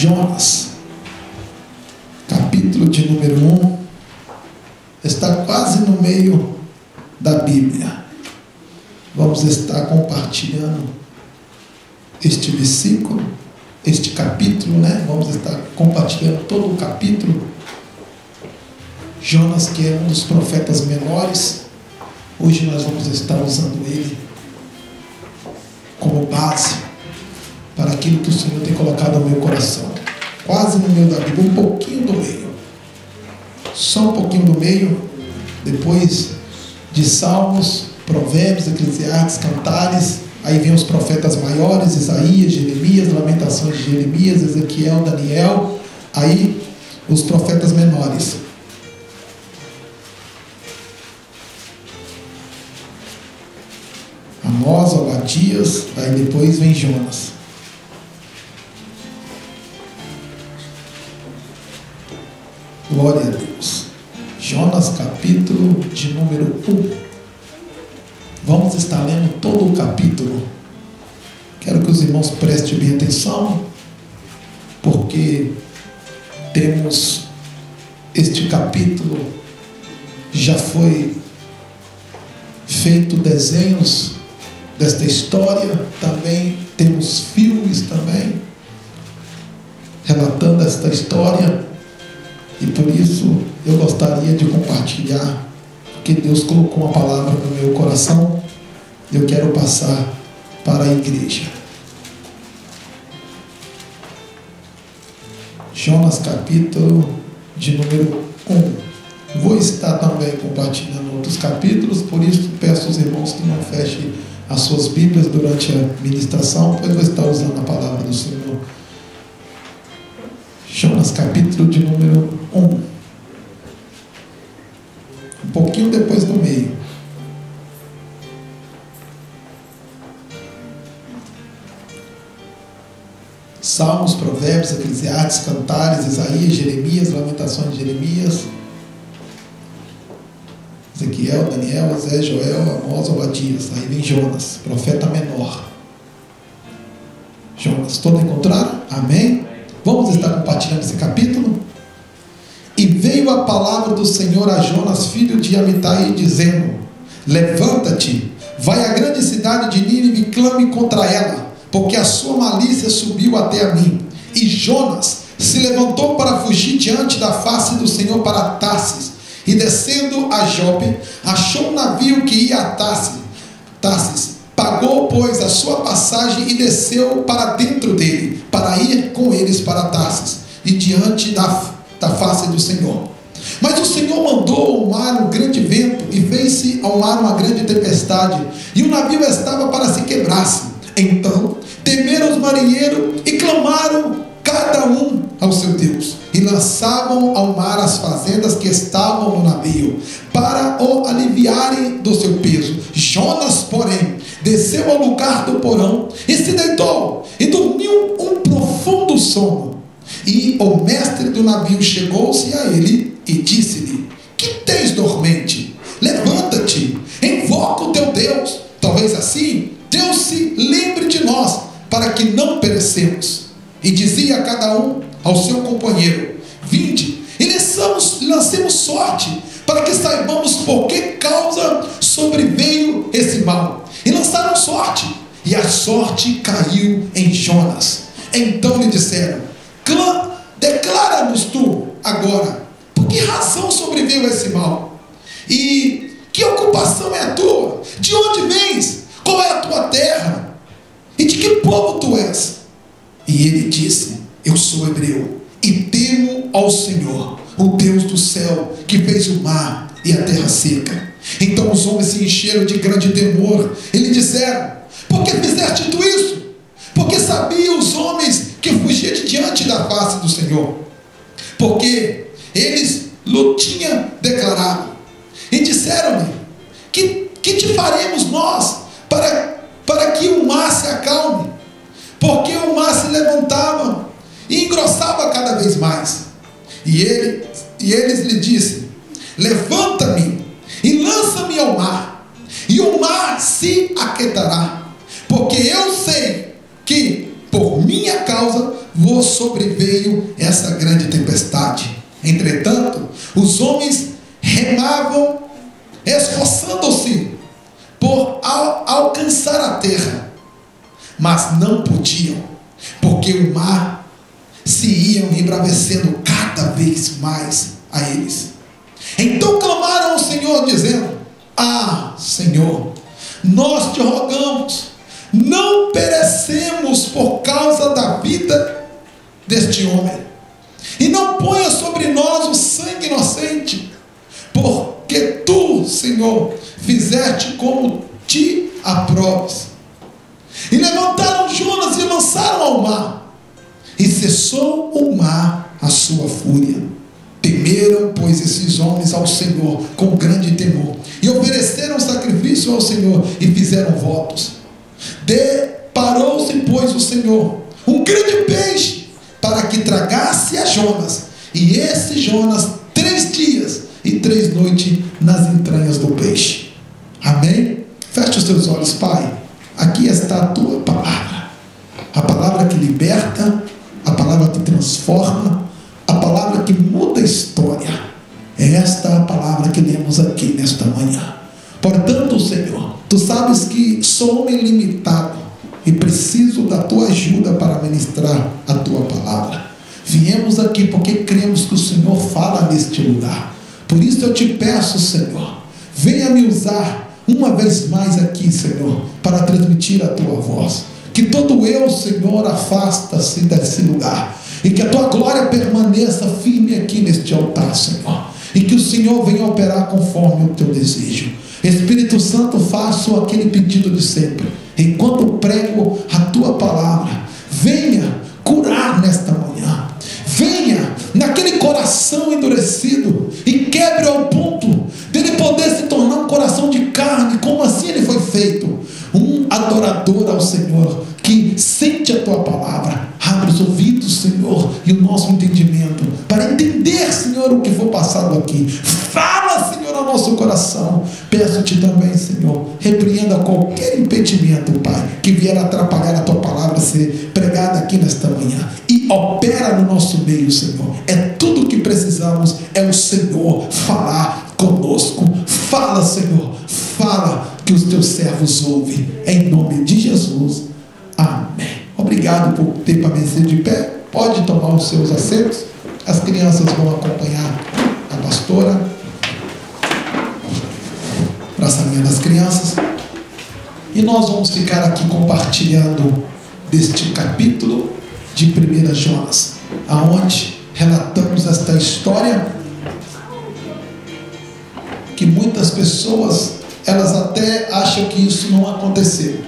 Jonas, capítulo de número 1, está quase no meio da Bíblia. Vamos estar compartilhando este versículo, este capítulo, né? Vamos estar compartilhando todo o capítulo. Jonas, que é um dos profetas menores, hoje nós vamos estar usando ele como base para aquilo que o Senhor tem colocado no meu coração. Quase no meio da Bíblia, um pouquinho do meio. Só um pouquinho do meio. Depois de Salmos, Provérbios, Eclesiastes, Cantares. Aí vem os profetas maiores, Isaías, Jeremias, Lamentações de Jeremias, Ezequiel, Daniel. Aí os profetas menores. Amós, Obadias, aí depois vem Jonas. Glória a Deus. Jonas, capítulo de número 1. Vamos estar lendo todo o capítulo. Quero que os irmãos prestem bem atenção, porque temos este capítulo, já foi feito desenhos desta história, também temos filmes também relatando esta história, e por isso eu gostaria de compartilhar, porque Deus colocou uma palavra no meu coração, eu quero passar para a igreja. Jonas, capítulo de número 1. Vou estar também compartilhando outros capítulos, por isso peço aos irmãos que não fechem as suas Bíblias durante a ministração, pois vou estar usando a palavra do Senhor. Jonas, capítulo de número 1. Um pouquinho depois do meio. Salmos, Provérbios, Eclesiastes, Cantares, Isaías, Jeremias, Lamentações de Jeremias, Ezequiel, Daniel, Osé, Joel, Amós, Obadias. Aí vem Jonas, profeta menor. Jonas, todos encontraram? Amém? Vamos estar compartilhando esse capítulo? E veio a palavra do Senhor a Jonas, filho de Amitai, dizendo: levanta-te, vai à grande cidade de Nínive e clame contra ela, porque a sua malícia subiu até a mim. E Jonas se levantou para fugir diante da face do Senhor para Tarsis. E descendo a Jope, achou um navio que ia a Tarsis. Pagou, pois, a sua passagem e desceu para dentro dele, para ir com eles para Tarsis, e diante da face do Senhor. Mas o Senhor mandou ao mar um grande vento, e fez-se ao mar uma grande tempestade, e o navio estava para se quebrar-se. Então temeram os marinheiros e clamaram cada um ao seu Deus, e lançavam ao mar as fazendas que estavam no navio, para o aliviarem do seu peso. Jonas, porém, desceu ao lugar do porão, e se deitou, e dormiu um profundo sono. E o mestre do navio chegou-se a ele, e disse-lhe: que tens dormente? Levanta-te, invoca o teu Deus, talvez assim Deus se lembre de nós, para que não perecemos. E dizia a cada um ao seu companheiro: vinde, e lancemos sorte, para que saibamos por que causa sobreveio esse mal. E lançaram sorte, e a sorte caiu em Jonas. Então lhe disseram: declara-nos tu agora, por que razão sobreveio esse mal? E que ocupação é a tua? De onde vens? Qual é a tua terra? E de que povo tu és? E ele disse: eu sou hebreu, e temo ao Senhor, o Deus do céu, que fez o mar e a terra seca. Então os homens se encheram de grande temor, e lhe disseram: por que fizeste tu isso? Porque sabiam os homens que fugia de diante da face do Senhor, porque eles lhe tinham declarado. E disseram-lhe: que te faremos nós para que o mar se acalme? Porque o mar se levantava e engrossava cada vez mais. E eles lhe disseram: levanta-me e lança-me ao mar, e o mar se aquietará, porque eu sei que por minha causa causa vos sobreveio essa grande tempestade. Entretanto, os homens remavam, esforçando-se por alcançar a terra, mas não podiam, porque o mar se ia embravecendo cada vez mais a eles. Então clamaram ao Senhor, dizendo: ah, Senhor, nós te rogamos, não perecemos por causa da vida deste homem, e não ponha sobre nós o sangue inocente, porque tu, Senhor, fizeste como te aprovas. E levantaram Jonas e lançaram ao mar, e cessou o mar a sua fúria. Temeram, pois, esses homens ao Senhor com grande temor, e ofereceram sacrifício ao Senhor, e fizeram votos. Deparou-se, pois, o Senhor um grande peixe, para que tragasse a Jonas, e esse Jonas 3 dias e 3 noites nas entranhas do peixe. Amém? Feche os teus olhos, Pai. Aqui está a tua palavra, a palavra que liberta, a palavra que transforma, a palavra que muda a história. É esta a palavra que lemos aqui nesta manhã. Portanto, Senhor, tu sabes que sou homem limitado e preciso da tua ajuda para ministrar a tua palavra. Viemos aqui porque cremos que o Senhor fala neste lugar. Por isso eu te peço, Senhor, venha me usar uma vez mais aqui, Senhor, para transmitir a tua voz. Que todo eu, Senhor, afasta-se desse lugar, e que a tua glória permaneça firme aqui neste altar, Senhor, e que o Senhor venha operar conforme o teu desejo. Espírito Santo, faço aquele pedido de sempre. Enquanto prego a tua palavra, venha curar nesta manhã, venha naquele coração endurecido e quebre ao ponto dele poder se tornar um coração de carne, como assim ele foi feito, um adorador ao Senhor, que sente a tua palavra. Abre os ouvidos, Senhor, e o nosso entendimento, para entender, Senhor, o que for passado aqui. Fala, Senhor, ao nosso coração. Peço-te também, Senhor, repreenda qualquer impedimento, Pai, que vier atrapalhar a tua palavra ser pregada aqui nesta manhã, e opera no nosso meio, Senhor. É tudo o que precisamos, é o Senhor falar conosco. Fala, Senhor, fala, que os teus servos ouvem, em nome de Jesus, amém. Obrigado por ter permanecido de pé. Pode tomar os seus assentos. As crianças vão acompanhar a pastora para a salinha das crianças, e nós vamos ficar aqui compartilhando deste capítulo de 1 Jonas, aonde relatamos esta história que muitas pessoas, elas até acham que isso não aconteceu.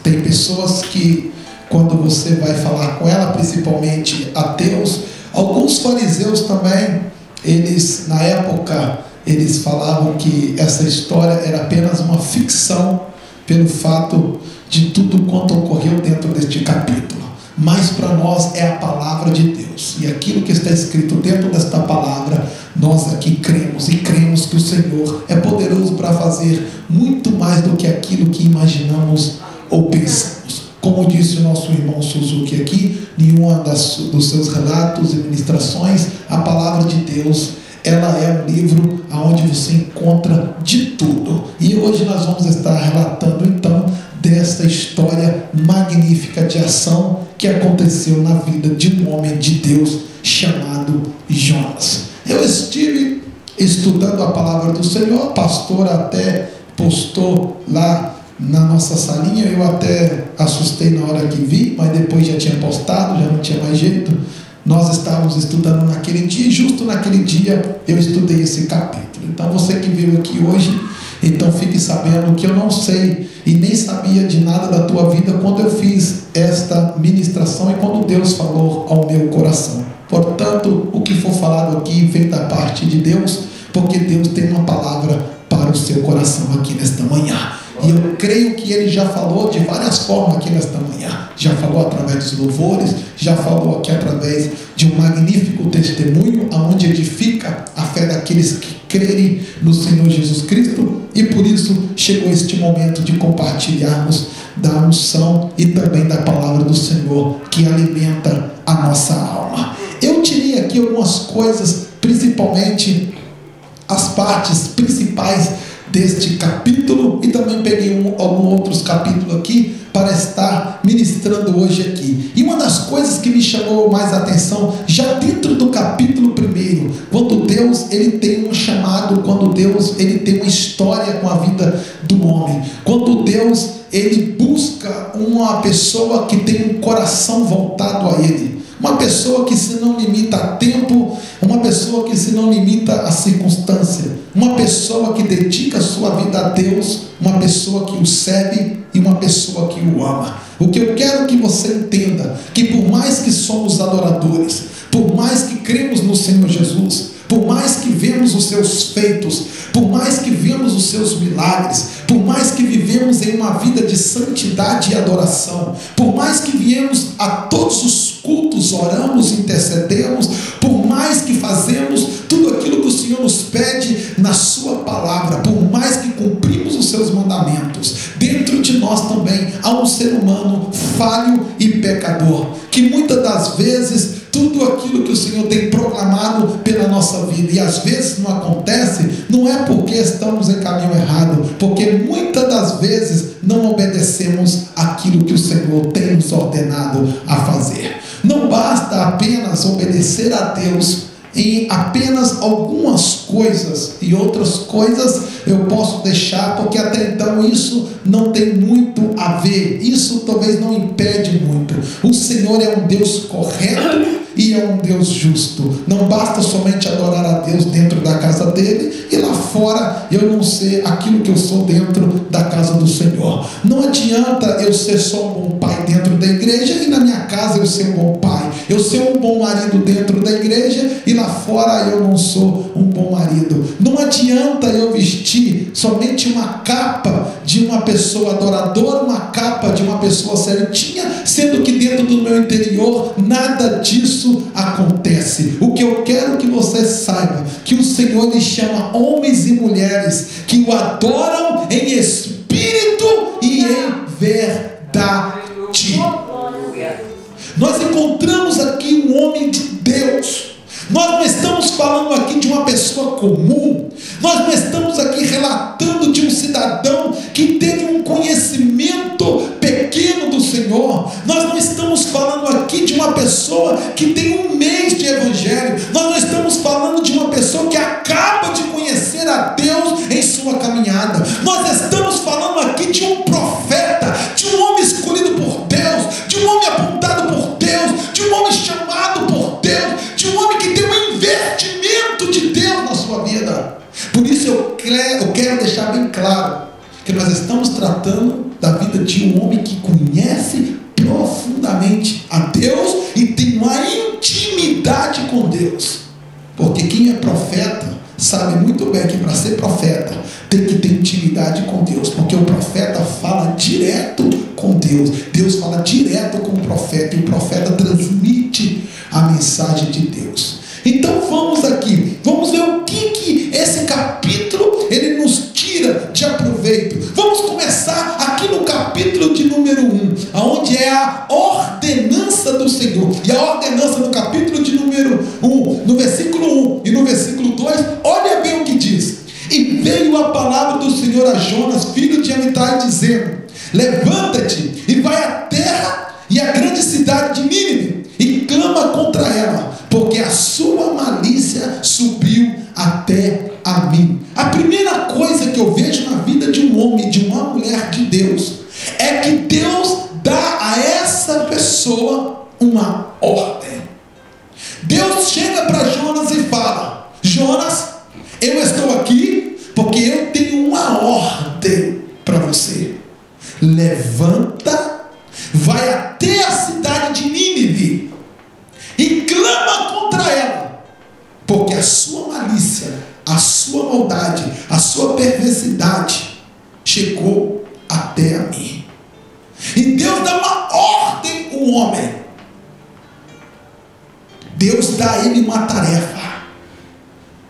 Tem pessoas que, quando você vai falar com ela, principalmente ateus, alguns fariseus também, eles na época, eles falavam que essa história era apenas uma ficção, pelo fato de tudo quanto ocorreu dentro deste capítulo. Mas para nós é a palavra de Deus, e aquilo que está escrito dentro desta palavra, nós aqui cremos, e cremos que o Senhor é poderoso para fazer muito mais do que aquilo que imaginamos ou pensamos. Como disse o nosso irmão Suzuki aqui, em uma dos seus relatos e ministrações, a palavra de Deus, ela é um livro onde você encontra de tudo. E hoje nós vamos estar relatando então desta história magnífica de ação que aconteceu na vida de um homem de Deus chamado Jonas. Eu estive estudando a palavra do Senhor, a pastora até postou lá na nossa salinha, eu até assustei na hora que vi, mas depois já tinha postado, já não tinha mais jeito. Nós estávamos estudando naquele dia, e justo naquele dia eu estudei esse capítulo. Então você que veio aqui hoje, então fique sabendo que eu não sei e nem sabia de nada da tua vida quando eu fiz esta ministração e quando Deus falou ao meu coração. Portanto, o que for falado aqui vem da parte de Deus, porque Deus tem uma palavra para o seu coração aqui nesta manhã. E eu creio que Ele já falou de várias formas aqui nesta manhã. Já falou através dos louvores, já falou aqui através de um magnífico testemunho, onde edifica a fé daqueles que crerem no Senhor Jesus Cristo. E por isso chegou este momento de compartilharmos da unção e também da palavra do Senhor, que alimenta a nossa alma. Eu tirei aqui algumas coisas, principalmente as partes principais deste capítulo, e também peguei alguns outros capítulos aqui para estar ministrando hoje aqui. E uma das coisas que me chamou mais a atenção, já dentro do capítulo 1, quando Deus ele tem um chamado, quando Deus ele tem uma história com a vida do homem, quando Deus ele busca uma pessoa que tem um coração voltado a Ele, uma pessoa que se não limita a tempo, uma pessoa que se não limita a circunstância, uma pessoa que dedica a sua vida a Deus, uma pessoa que o serve e uma pessoa que o ama. O que eu quero que você entenda, que por mais que somos adoradores, por mais que cremos no Senhor Jesus, por mais que vemos os seus feitos, por mais que vemos os seus milagres, por mais que vivemos em uma vida de santidade e adoração, por mais que viemos a todos os cultos, oramos, intercedemos, por mais que fazemos tudo aquilo que o Senhor nos pede na sua palavra, por mais que cumprimos os seus mandamentos, dentro de nós também há um ser humano falho e pecador, que muitas das vezes tudo aquilo que o Senhor tem proclamado pela nossa vida, e às vezes não acontece, não é porque estamos em caminho errado, porque muitas das vezes não obedecemos aquilo que o Senhor tem nos ordenado a fazer. Não basta apenas obedecer a Deus em apenas algumas coisas, e outras coisas eu posso deixar, porque até então isso não tem muito a ver, isso talvez não impede muito. O Senhor é um Deus correto e é um Deus justo. Não basta somente adorar a Deus dentro da casa dele e lá fora eu não ser aquilo que eu sou dentro da casa do Senhor. Não adianta eu ser só um bom pai dentro da igreja e na minha casa eu ser um bom pai, eu ser um bom marido dentro da igreja e lá fora eu não sou um bom marido. Não adianta eu vestir somente uma capa de uma pessoa adoradora, uma capa de uma pessoa certinha, sendo que dentro do meu interior nada disso acontece. O que eu quero que você saiba, que o Senhor lhe chama homens e mulheres que o adoram em espírito e em verdade. Nós encontramos aqui um homem de Deus. Nós não estamos falando aqui de uma pessoa comum, nós não estamos aqui relatando de um cidadão que teve um conhecimento pequeno do Senhor, nós não estamos falando aqui de uma pessoa que tem um mês de evangelho, nós não estamos falando de uma pessoa que acaba de conhecer a Deus em sua caminhada, nós estamos falando aqui de um profeta, de um homem escolhido por Deus, de um homem apontado por Deus, de um homem chamado por Deus, de um homem que tem um investimento de Deus na sua vida. Por isso eu quero deixar bem claro que nós estamos tratando da vida de um homem que conhece profundamente a Deus e tem uma intimidade com Deus. Porque quem é profeta sabe muito bem que para ser profeta tem que ter intimidade com Deus, porque o profeta fala direto com Deus, Deus fala direto com o profeta e o profeta transmite a mensagem de Deus. Então vamos aqui, vamos ver o que esse capítulo ele nos tira de aproveito. Vamos começar aqui no capítulo de número 1, onde é a ordenança do Senhor. E a ordenança no capítulo de número 1, no versículo 1 e no versículo 2, olha bem o que diz: e veio a palavra do Senhor a Jonas, filho de Amitai, dizendo: levanta-te e vai à terra e à grande cidade de Nínive, e clama contra ela, porque a sua malícia subiu até a mim. A primeira coisa que eu vejo na vida de um homem e de uma mulher de Deus é que Deus dá a essa pessoa uma ordem. Deus chega para Jonas e fala: Jonas, eu estou aqui porque eu tenho uma ordem para você. Levanta, vai até a cidade de Nínive e clama contra ela, porque a sua malícia, a sua maldade, a sua perversidade chegou até a mim. E Deus dá uma ordem ao homem. Deus dá a ele uma tarefa.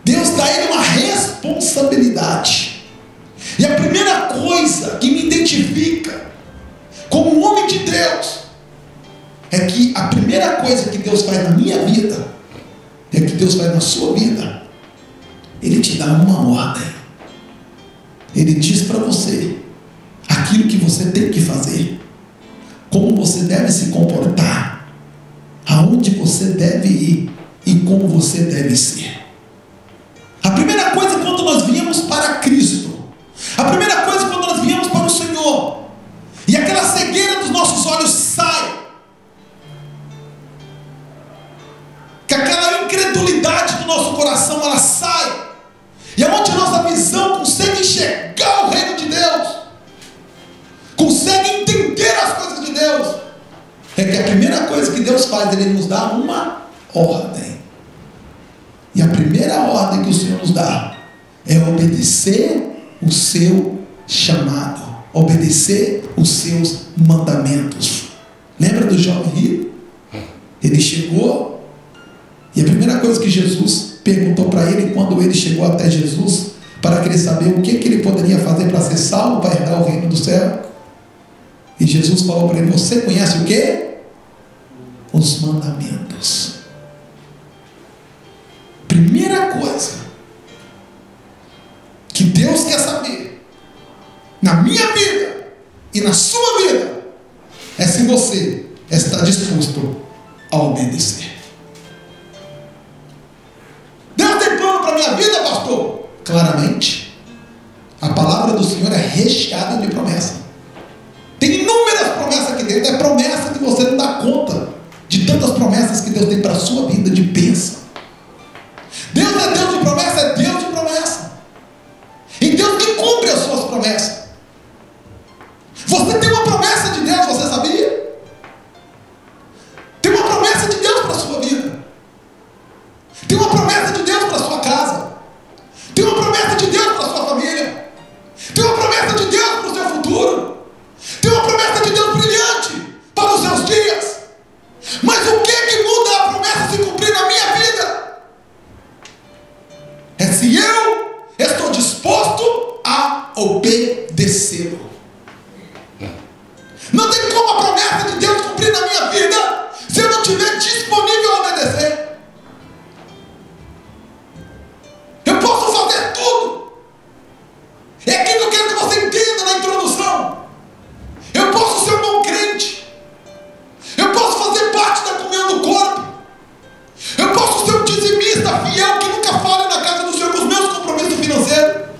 Deus dá a ele uma responsabilidade. E a primeira coisa que me identifica primeira coisa que Deus faz na minha vida, é que Deus faz na sua vida. Ele te dá uma ordem. Ele diz para você aquilo que você tem que fazer, como você deve se comportar, aonde você deve ir e como você deve ser. A primeira coisa quando nós viemos para Cristo, a primeira coisa quando nós viemos para o Senhor, e aquela cegueira dos nossos olhos sai, que aquela incredulidade do nosso coração ela sai, e aonde nossa visão consegue enxergar o reino de Deus, consegue entender as coisas de Deus, é que a primeira coisa que Deus faz, Ele nos dá uma ordem. E a primeira ordem que o Senhor nos dá é obedecer o seu chamado, obedecer os seus mandamentos. Lembra do jovem rico? Ele chegou, e a primeira coisa que Jesus perguntou para ele, quando ele chegou até Jesus, para querer saber o que ele poderia fazer para ser salvo, para herdar o reino do céu, e Jesus falou para ele: você conhece o quê? Os mandamentos. Primeira coisa que Deus quer saber na minha vida e na sua vida é se você está disposto a obedecer. Deus tem plano para a minha vida, pastor? Claramente. A palavra do Senhor é recheada de promessa. Tem inúmeras promessas aqui dentro. É promessa que você não dá conta de tantas promessas que Deus tem para a sua vida de bênção. Deus é Deus de promessa, é Deus de promessa. E Deus que cumpre as suas promessas. Você tem uma promessa de Deus, você sabia? Tem uma promessa de Deus para a sua vida. Tem uma promessa de Deus para a sua casa. Tem uma promessa de Deus para a sua família. Tem uma promessa de Deus para o seu futuro. Tem uma promessa de Deus brilhante para os seus dias. Mas o que muda a promessa se cumprir na minha vida? É se eu estou disposto a obedecê-lo. Não tem como a promessa de Deus cumprir na minha vida se eu não estiver disponível a obedecer. Eu posso fazer tudo. É aquilo que eu quero que você entenda na introdução. Eu posso ser um bom crente. Eu posso fazer parte da comunhão do corpo. Eu posso ser um dizimista fiel que nunca falha na casa do Senhor com os meus compromissos financeiros.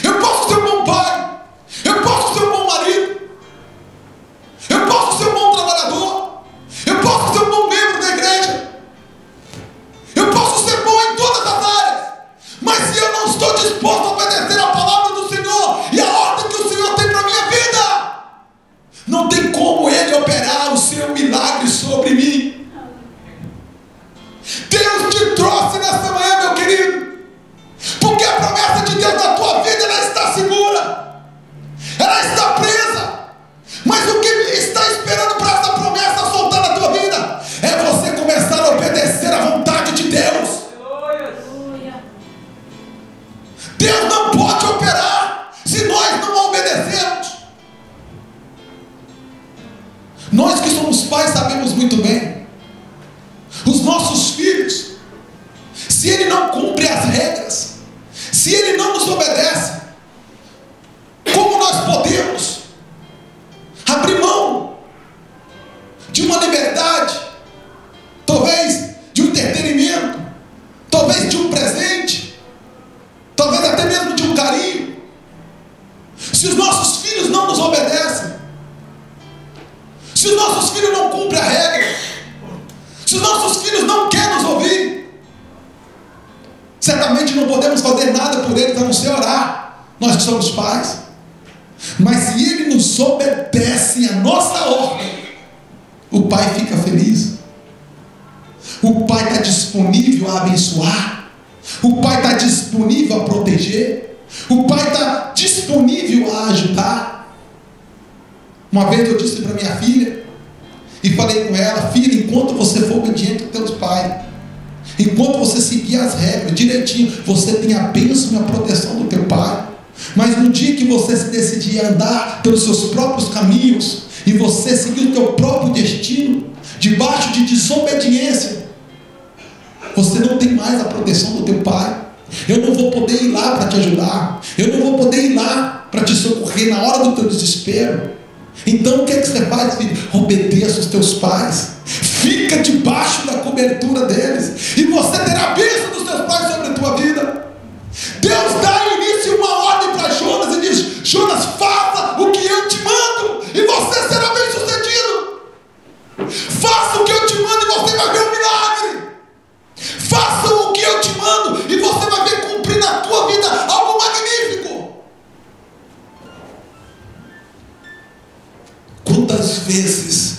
Eu posso ser um bom pai. Eu posso ser um bom marido. Eu posso ser um bom trabalhador. Eu posso ser um bom membro da igreja. Eu posso ser bom em todas as áreas. Mas se eu não estou disposto a obedecer a palavra do Senhor e a ordem que o Senhor tem para a minha vida, não tem como Ele operar o seu milagre sobre mim. Deus te trouxe nessa manhã, meu querido, porque a promessa de Deus na tua vida ela está segura, ela está presa. Mas o que está esperando para essa promessa soltar na tua vida é você começar a obedecer à vontade de Deus. Deus não pode operar se nós não obedecemos. Nós que somos pais sabemos muito bem. Os nossos filhos, se ele não cumpre as regras, se ele não nos obedece, como nós podemos abrir mão de uma liberdade, talvez de um entretenimento, talvez de um presente, talvez até mesmo de um carinho, se os nossos filhos não nos obedecem, se os nossos filhos não cumprem a regra, se os nossos filhos não querem nos ouvir? Certamente não podemos fazer nada por eles a não ser orar, nós que somos pais. Mas se ele nos obedece a nossa ordem, o pai fica feliz. O pai está disponível a abençoar. O pai está disponível a proteger. O pai está disponível a ajudar. Uma vez eu disse para minha filha, e falei com ela: filha, enquanto você for obediente aos teus pais, enquanto você seguir as regras direitinho, você tem a bênção e a proteção do teu pai. Mas no dia que você se decidir a andar pelos seus próprios caminhos, e você seguir o teu próprio destino, debaixo de desobediência, você não tem mais a proteção do teu pai. Eu não vou poder ir lá para te ajudar, eu não vou poder ir lá para te socorrer na hora do teu desespero. Então o que é que você faz, filho? Obedeça os teus pais, fica debaixo da cobertura deles, e você terá a bênção dos teus pais sobre a tua vida. Deus dá início uma ordem para Jonas e diz: Jonas, faça o que eu te mando e você será bem sucedido. Faça o que eu te mando e você vai ver um milagre. Faça o que eu te mando e você vai ver cumprir na tua vida algo magnífico. Quantas vezes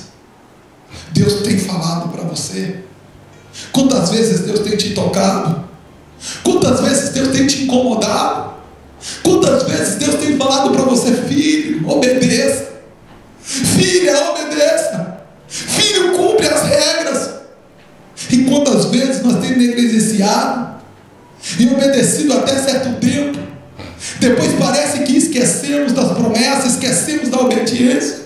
Deus tem falado para você? Quantas vezes Deus tem te tocado? Quantas vezes Deus tem te incomodado? Quantas vezes Deus tem falado para você: filho, obedeça, filha, obedeça, filho, cumpre as regras. E quantas vezes nós temos negligenciado e obedecido até certo tempo, depois parece que esquecemos das promessas, esquecemos da obediência,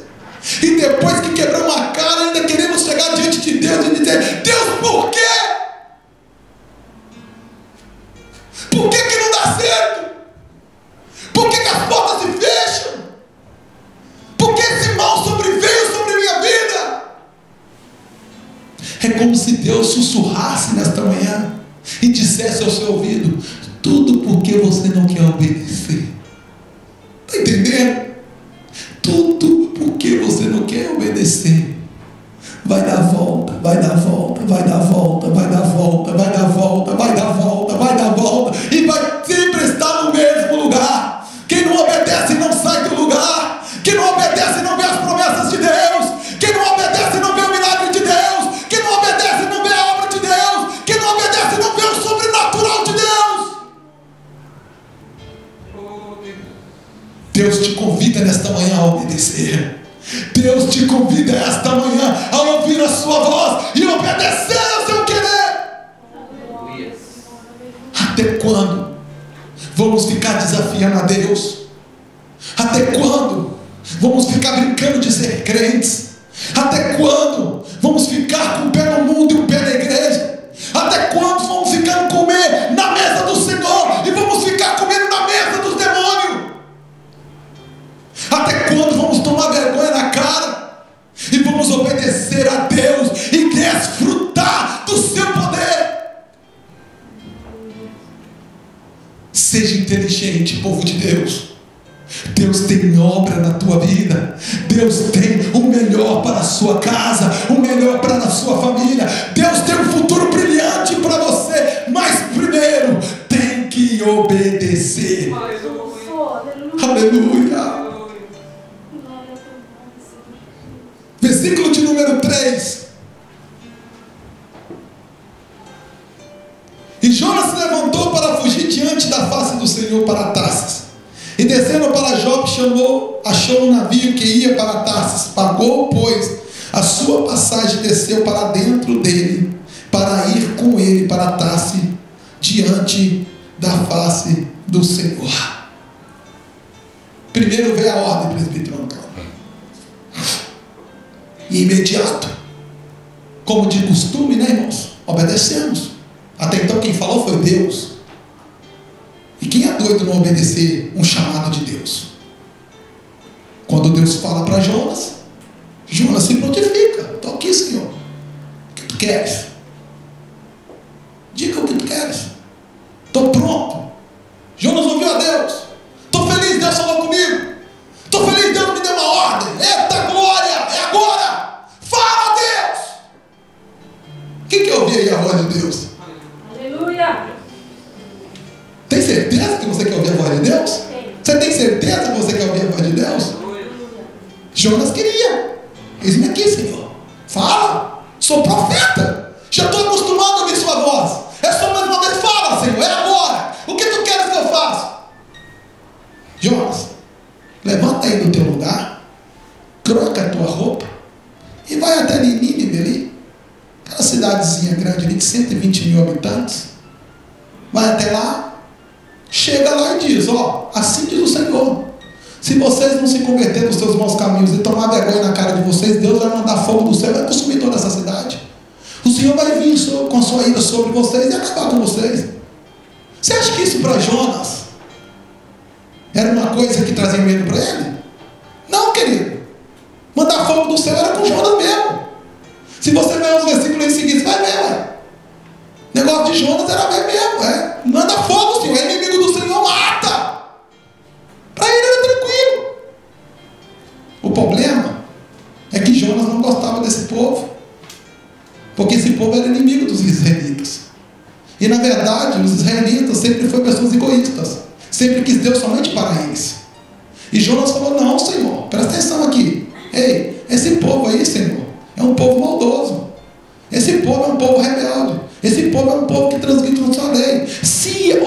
e depois que quebramos a cara ainda queremos chegar diante de Deus e dizer: Deus, por quê? Por que que não dá certo? Por que que as portas se fecham? Por que esse mal sobreveio sobre a minha vida? É como se Deus sussurrasse nesta manhã e dissesse ao seu ouvido: tudo porque você não quer obedecer. Está entendendo? Tudo porque você não quer obedecer. Vai dar volta, vai dar volta, vai dar volta, vai dar volta, vai dar volta, vai dar volta, vai dar volta, e vai sempre estar no mesmo lugar. Quem não obedece não sai do lugar. Quem não obedece não vê as promessas de Deus. Quem não obedece não vê o milagre de Deus. Quem não obedece não vê a obra de Deus. Quem não obedece não vê o sobrenatural de Deus. Deus te convida nesta manhã a obedecer. Deus te convida esta manhã a ouvir a sua voz e obedecer ao seu querer. Até quando vamos ficar desafiando a Deus? Até quando vamos ficar brincando de ser crentes? Até quando vamos ficar com o pé no mundo e o pé na igreja? Até quando vamos ficar comer na mesa do Senhor e vamos ficar comendo na mesa dos demônios? Até quando vamos tomar vergonha na cara e vamos obedecer a Deus e desfrutar do seu poder? Seja inteligente, povo de Deus. Deus tem obra na tua vida. Deus tem o melhor para a sua casa, o melhor para a sua família. Deus tem um futuro brilhante para você. Mas primeiro tem que obedecer. Aleluia. Versículo de número 3. E Jonas se levantou para fugir diante da face do Senhor para Tarsis. E descendo para Jope, achou um navio que ia para Tarsis. Pagou, pois, a sua passagem, desceu para dentro dele, para ir com ele para Tarsis, diante da face do Senhor. Primeiro veio a ordem, presbítero. E imediato, como de costume, né, irmãos? Obedecemos. Até então quem falou foi Deus. E quem é doido não obedecer um chamado de Deus? Quando Deus fala para Jonas, Jonas se prontifica. Estou aqui, Senhor. O que tu queres? Diga o que tu queres. Estou pronto. Jonas ouviu a Deus. Estou feliz, Deus falou comigo. Estou feliz, Deus me deu uma ordem. Eita glória, é agora. Fala, Deus. Quem que ouvia aí a voz de Deus? Aleluia. Tem certeza que você quer ouvir a voz de Deus? Você tem certeza que você quer ouvir a voz de Deus? Jonas queria. Eis-me aqui, Senhor. Fala. Sou profeta. Já estou acostumado a ouvir sua voz. É só mais uma vez. Fala, Senhor. É agora. O que tu queres que eu faça? Jonas, levanta aí do teu lugar, troca a tua roupa e vai até Nínive ali, aquela cidadezinha grande ali de 120 mil habitantes. Vai até lá, chega lá e diz: ó, assim diz o Senhor, Se vocês não se converterem dos seus maus caminhos e tomar vergonha na cara de vocês, Deus vai mandar fogo do céu e vai consumir toda essa cidade. O Senhor vai vir com sua ira sobre vocês e acabar com vocês. Você acha que isso para Jonas era uma coisa que trazia medo para ele? Não, querido. Mandar fogo do céu era com Jonas mesmo. Se você ver os versículos em seguida, você vai ver, ué. O negócio de Jonas era ver mesmo, é. Manda fogo, Senhor. É inimigo do Senhor, mata. Para ele era tranquilo. O problema é que Jonas não gostava desse povo, porque esse povo era inimigo dos israelitas. E na verdade, os israelitas sempre foram pessoas egoístas, sempre quis Deus somente para eles. E Jonas falou: não, Senhor, presta atenção aqui. Ei, esse povo aí, Senhor, é um povo maldoso. Esse povo é um povo rebelde. Esse povo é um povo que transgride a sua lei.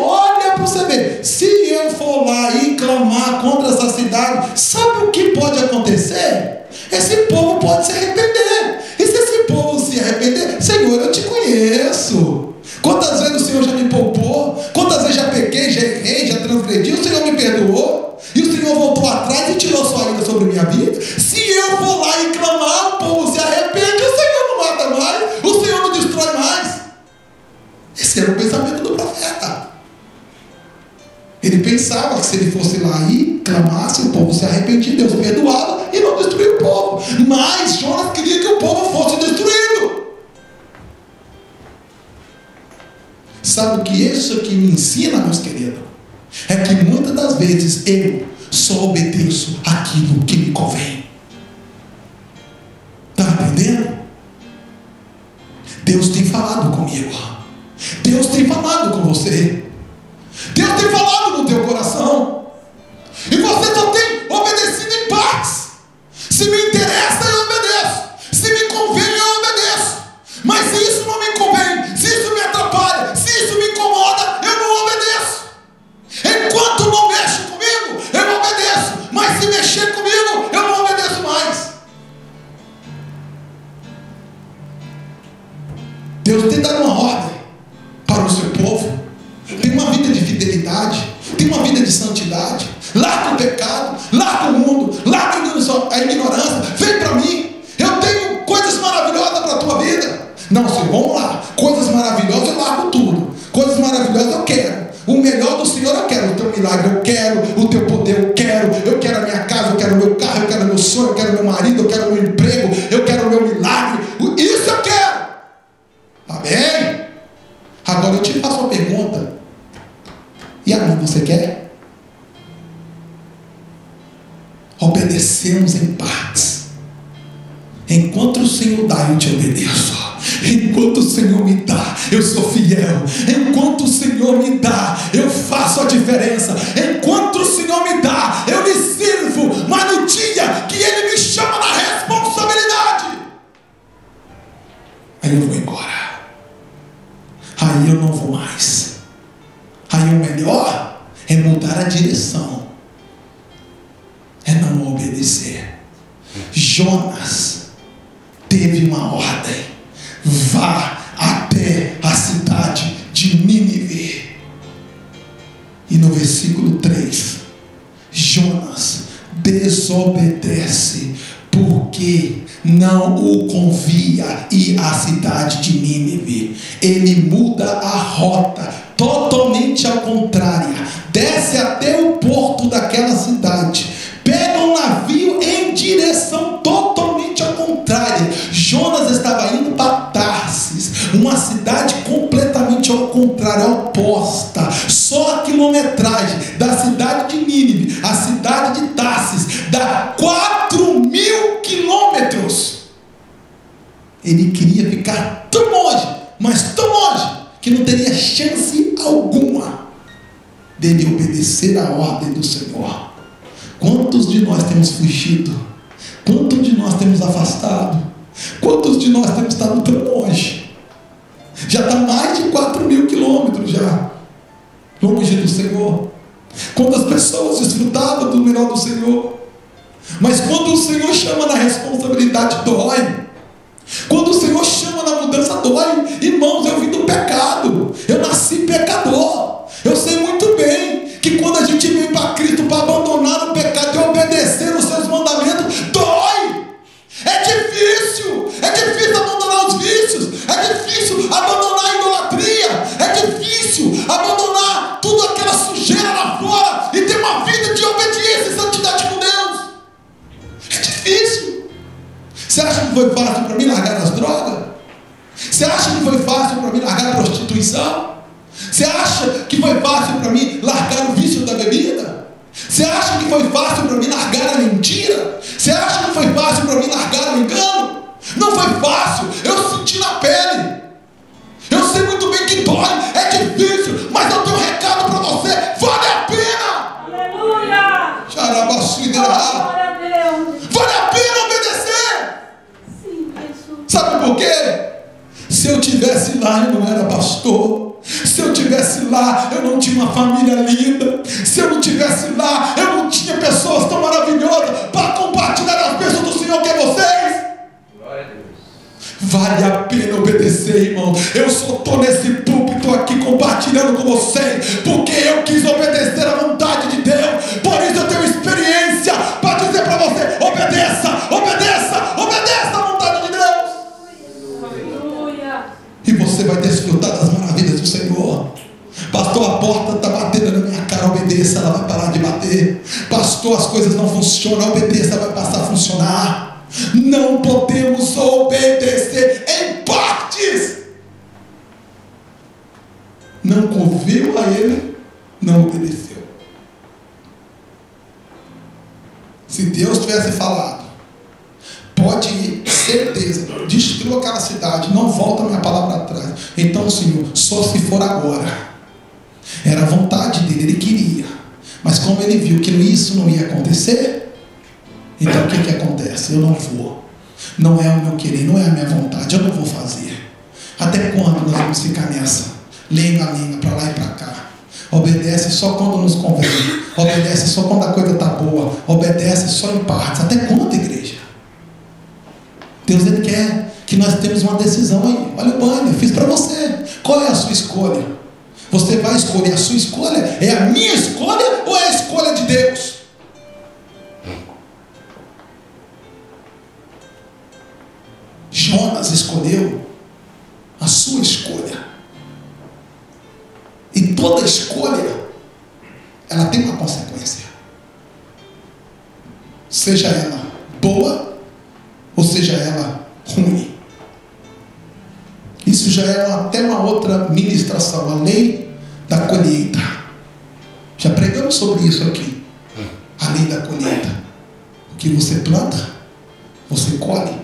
Olha para você ver, se eu for lá e clamar contra essa cidade, sabe o que pode acontecer? Esse povo pode se arrepender. E se esse povo se arrepender, Senhor, eu te conheço. Quantas vezes o Senhor já me poupou? Quantas vezes já pequei, já errei, já transgredi? O Senhor me perdoou? E o Senhor voltou atrás e tirou sua ira sobre a minha vida? Se eu for lá e clamar, o povo se arrepende, o Senhor não mata mais, o Senhor não destrói mais. Esse era o pensamento do profeta. Ele pensava que se ele fosse lá e clamasse, o povo se arrependia, Deus perdoava e não destruía o povo. Mas Jonas queria que o povo fosse destruído. Sabe o que isso aqui me ensina, meus queridos? É que muitas das vezes eu só obedeço aquilo que me convém. Está entendendo? Deus tem falado comigo. Deus tem falado com você. Deus tem falado no teu coração. E você só tem obedecido em partes. Se me interessa, eu obedeço. Se me convém, eu obedeço. Mas se isso não me convém, se isso me atrapalha, se isso me incomoda, eu não obedeço. Enquanto não mexe comigo, eu não obedeço. Mas se mexer comigo, eu não obedeço mais. Deus tem dado uma ordem para o seu povo. Tem uma vida de fidelidade, tem uma vida de santidade. Larga o pecado, larga o mundo, larga a ignorância. Vem para mim, eu tenho coisas maravilhosas para a tua vida. Não, Senhor, vamos lá. Coisas maravilhosas eu largo tudo. Coisas maravilhosas eu quero. O melhor do Senhor eu quero. O teu milagre eu quero. O teu poder eu quero. Eu quero a minha casa, eu quero o meu carro, eu quero o meu sonho, eu quero o meu marido, eu quero o meu emprego, eu quero o meu milagre. Isso eu quero. Amém? Agora eu te faço uma pergunta. E a mim você quer? Obedecemos em partes. Enquanto o Senhor dá, eu te obedeço. Enquanto o Senhor me dá, eu sou fiel. Enquanto o Senhor me dá, eu faço a diferença. Enquanto o Senhor me dá, eu lhe sirvo. Mas no dia que Ele me chama na responsabilidade, aí eu vou embora. Aí eu não vou mais. Aí o melhor é mudar a direção, é não obedecer. Jonas teve uma ordem: vá até a cidade de Nínive. E no versículo 3, Jonas desobedece porque não o convia ir à cidade de Nínive. Ele muda a rota totalmente ao contrário, desce até o porto daquela cidade, pega um navio em direção totalmente ao contrário. Jonas estava indo para Tarsis, uma cidade completamente ao contrário, oposta. Só a quilometragem da cidade de Nínive à cidade de Tarsis dá 4.000 quilômetros. Ele queria ficar tão longe, mas tão longe, que não teria chance alguma dele obedecer a ordem do Senhor. Quantos de nós temos fugido? Quantos de nós temos afastado? Quantos de nós temos estado tão longe? Já está mais de 4.000 quilômetros já longe do Senhor. Quantas pessoas desfrutavam do melhor do Senhor? Mas quando o Senhor chama na responsabilidade, dói. Quando o Senhor chama na mudança, dói. Irmãos, eu vim do pecado, eu nasci pecador. Eu sei muito bem que quando a gente vem para Cristo para abandonar o pecado e fácil para mim largar as drogas? Você acha que foi fácil para mim largar a prostituição? Você acha que foi fácil para mim largar o vício da bebida? Você acha que foi fácil para mim largar a mentira? Você acha que foi fácil para mim largar o engano? Não foi fácil, eu senti na pele. Eu sei muito bem que dói, é difícil, mas eu tenho um recado para você: vale a pena! Aleluia! Glória a Deus! Vale a pena obedecer! Sim, Jesus. Sabe por quê? Se eu tivesse lá, eu não era pastor. Se eu tivesse lá, eu não tinha uma família linda. Se eu não tivesse lá, eu não tinha pessoas tão maravilhosas para compartilhar as bênçãos do Senhor que é vocês. Glória a Deus. Vale a pena obedecer, irmão. Eu só estou nesse púlpito aqui compartilhando com vocês porque eu quis obedecer à vontade de Deus. Por isso eu tenho experiência para dizer para você: obedeça, obedeça, obedeça à vontade de Deus. Aleluia! E você vai desfrutar das maravilhas do Senhor. Pastor, a porta está batendo na minha cara, obedeça, ela vai parar de bater. Pastor, as coisas não funcionam, obedeça, ela vai passar a funcionar. Não podemos obedecer em partes. Não ouviu a ele, não obedeceu. Se Deus tivesse falado: pode ir, certeza, destrua aquela cidade, não volta a minha palavra atrás. Então, Senhor, só se for agora. Era a vontade dele, ele queria. Mas como ele viu que isso não ia acontecer, então o que acontece? Eu não vou. Não é o meu querer, não é a minha vontade, eu não vou fazer. Até quando nós vamos ficar nessa? Lenga-lenga, para lá e para cá. Obedece só quando nos convém. Obedece só quando a coisa está boa. Obedece só em partes. Até quando, igreja? Deus, ele quer que nós temos uma decisão aí. Olha o banho, eu fiz para você. Qual é a sua escolha? Você vai escolher a sua escolha? É a minha escolha ou é a escolha de Deus? Jonas escolheu a sua escolha. E toda escolha, ela tem uma consequência. Seja ela boa ou seja ela ruim. Isso já é até uma outra ministração, a lei da colheita. Já pregamos sobre isso aqui. A lei da colheita. O que você planta, você colhe.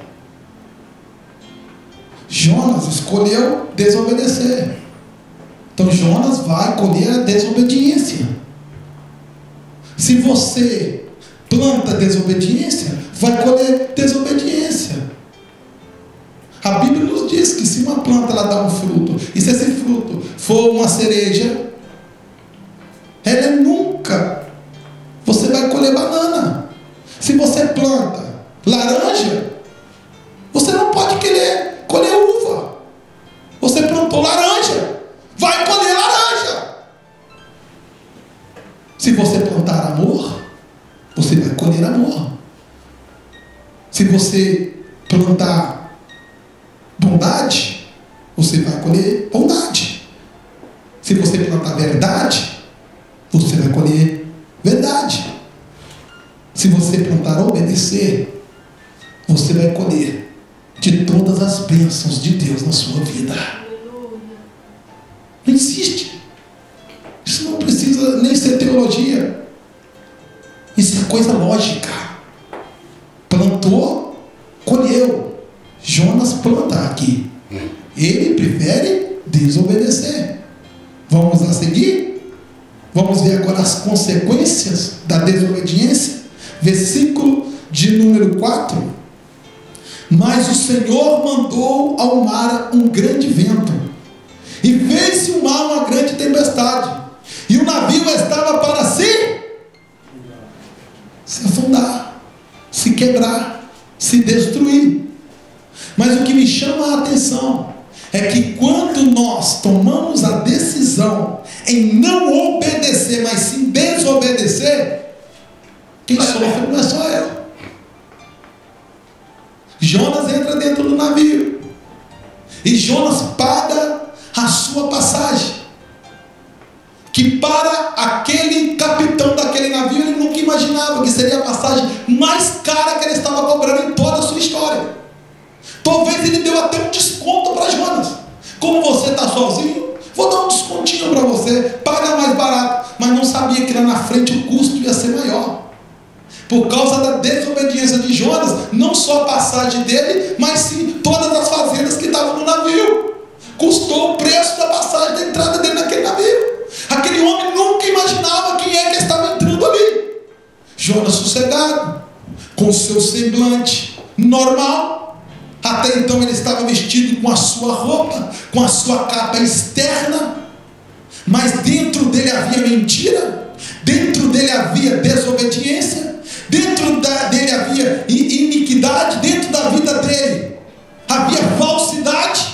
Jonas escolheu desobedecer. Então Jonas vai colher a desobediência. Se você planta desobediência, vai colher desobediência. A Bíblia nos diz que se uma planta ela dá um fruto, e se esse fruto for uma cereja, ela nunca, você vai colher banana. Se você planta laranja, você não pode querer colher uva. Você plantou laranja, vai colher laranja. Se você plantar amor, você vai colher amor. Se você plantar bondade, você vai colher bondade. Se você plantar verdade, você vai colher verdade. Se você plantar obedecer, você vai colher de todas as bênçãos de Deus na sua vida. Não existe. Isso não precisa nem ser teologia. Isso é coisa lógica. Plantou, colheu. Jonas planta aqui. Ele prefere desobedecer. Vamos a seguir? Vamos ver agora as consequências da desobediência. Versículo de número 4. Mas o Senhor mandou ao mar um grande vento, e fez-se o mar uma grande tempestade, e o navio estava para se afundar, se quebrar, se destruir. Mas o que me chama a atenção é que quando nós tomamos a decisão em não obedecer, mas sim desobedecer, quem sofre não é só eu. Jonas entra dentro do navio e Jonas paga a sua passagem, que para aquele capitão daquele navio ele nunca imaginava que seria a passagem mais cara que ele estava cobrando em toda a sua história. Talvez ele deu até um desconto para Jonas. Como você está sozinho, vou dar um descontinho para você, paga mais barato. Mas não sabia que lá na frente o custo ia ser maior. Por causa da desobediência de Jonas, não só a passagem dele, mas sim todas as fazendas que estavam no navio. Custou o preço da passagem, da entrada dele naquele navio. Aquele homem nunca imaginava quem é que estava entrando ali. Jonas sossegado, com o seu semblante normal. Até então ele estava vestido com a sua roupa, com a sua capa externa. Mas dentro dele havia mentira, dentro dele havia desobediência, dentro dele havia iniquidade, dentro da vida dele havia falsidade.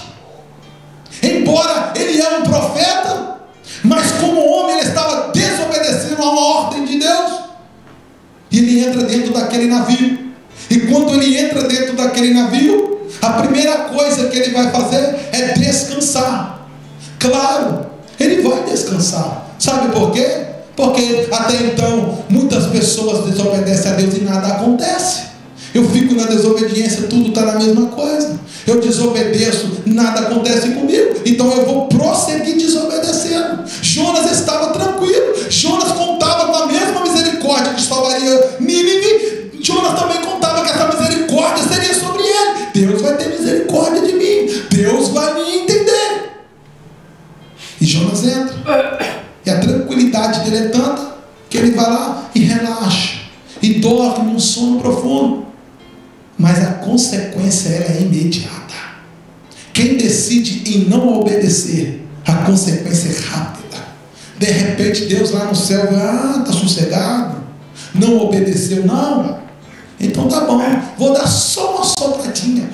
Embora ele é um profeta, mas como homem ele estava desobedecendo a uma ordem de Deus. E ele entra dentro daquele navio. E quando ele entra dentro daquele navio, a primeira coisa que ele vai fazer é descansar. Claro, ele vai descansar. Sabe por quê? Porque até então muitas pessoas desobedecem a Deus e nada acontece. Eu fico na desobediência, tudo está na mesma coisa. Eu desobedeço, nada acontece comigo. Então eu vou prosseguir desobedecendo. Jonas estava tranquilo. Jonas contava com a mesma misericórdia que salvaria Nínive. Jonas também contava que essa misericórdia seria sobre ele. Deus vai ter misericórdia de mim. Deus vai me entender. E Jonas entra. E a tranquilidade dele é tanta que ele vai lá e relaxa. E dorme num sono profundo. Mas a consequência ela é imediata. Quem decide em não obedecer, a consequência é rápida. De repente Deus lá no céu, está sossegado, não obedeceu, não. Então tá bom, vou dar só uma sopradinha,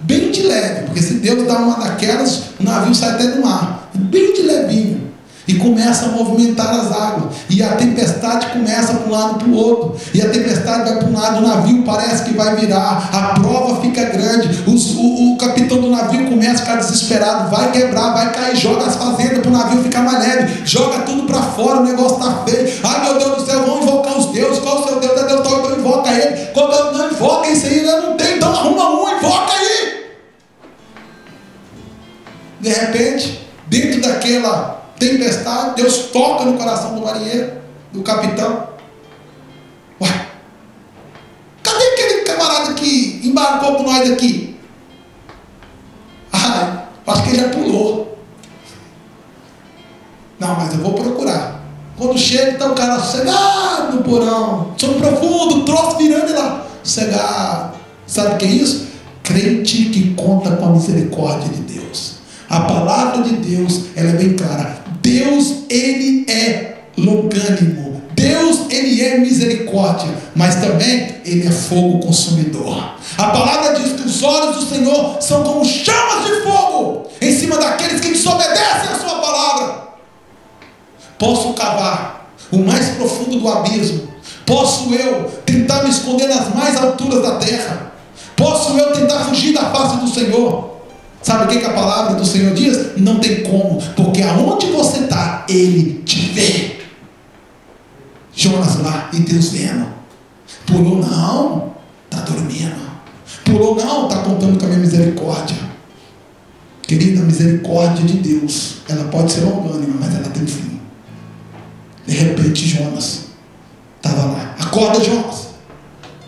bem de leve, porque se Deus dá uma daquelas, o navio sai até do mar, bem de levinho. E começa a movimentar as águas. E a tempestade começa para um lado para o outro. E a tempestade vai para um lado, o navio parece que vai virar. A prova fica grande. O capitão do navio começa a ficar desesperado. Vai quebrar, vai cair, joga as fazendas para o navio ficar mais leve. Joga tudo para fora, o negócio está feio. Ai meu Deus do céu, vamos invocar os deuses. Qual o seu Deus? É Deus tal, então invoca ele. Quando não invoca isso aí, eu não tenho, então arruma um, invoca aí. De repente, dentro daquela tempestade, Deus toca no coração do marinheiro, do capitão. Ué, cadê aquele camarada que embarcou com nós aqui? Ah, acho que ele já pulou. Não, mas eu vou procurar. Quando chega, está o cara sossegado no porão, sono profundo, troço virando e lá, sossegado. Sabe o que é isso? Crente que conta com a misericórdia de Deus. A palavra de Deus, ela é bem clara. Deus, ele é longânimo. Deus, ele é misericórdia. Mas também, ele é fogo consumidor. A palavra diz que os olhos do Senhor são como chamas de fogo em cima daqueles que desobedecem a sua palavra. Posso cavar o mais profundo do abismo. Posso eu tentar me esconder nas mais alturas da terra. Posso eu tentar fugir da face do Senhor. Sabe o que a palavra do Senhor diz? Não tem como, porque aonde você está, Ele te vê. Jonas lá, e Deus vendo. Pulou não, está dormindo. Pulou não, está contando com a minha misericórdia. Querida, a misericórdia de Deus, ela pode ser longânima, mas ela tem fim. De repente Jonas estava lá. Acorda, Jonas,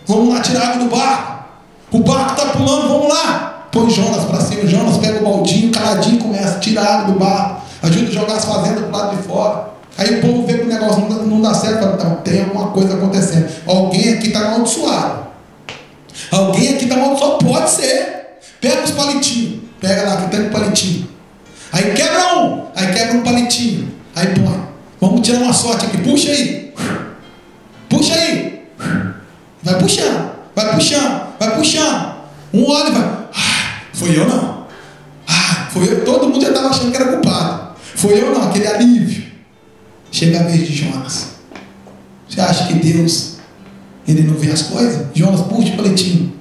vamos lá tirar água do barco. O barco está pulando, vamos lá. Põe Jonas para cima. Jonas pega o baldinho, caladinho, começa a tirar água do barco, ajuda a jogar as fazendas para o lado de fora. Aí o povo vê que o negócio não dá certo, fala, então tem alguma coisa acontecendo. Alguém aqui está amaldiçoado. Alguém aqui está amaldiçoado, pode ser. Pega os palitinhos, pega lá que tem um palitinho. Aí quebra um, aí quebra um palitinho. Aí põe. Vamos tirar uma sorte aqui, puxa aí. Puxa aí. Vai puxando, vai puxando, vai puxando. Um olha e vai. Foi eu não. Foi eu. Todo mundo já estava achando que era culpado. Foi eu não, aquele alívio. Chega a vez de Jonas. Você acha que Deus, ele não vê as coisas? Jonas puxa o palitinho.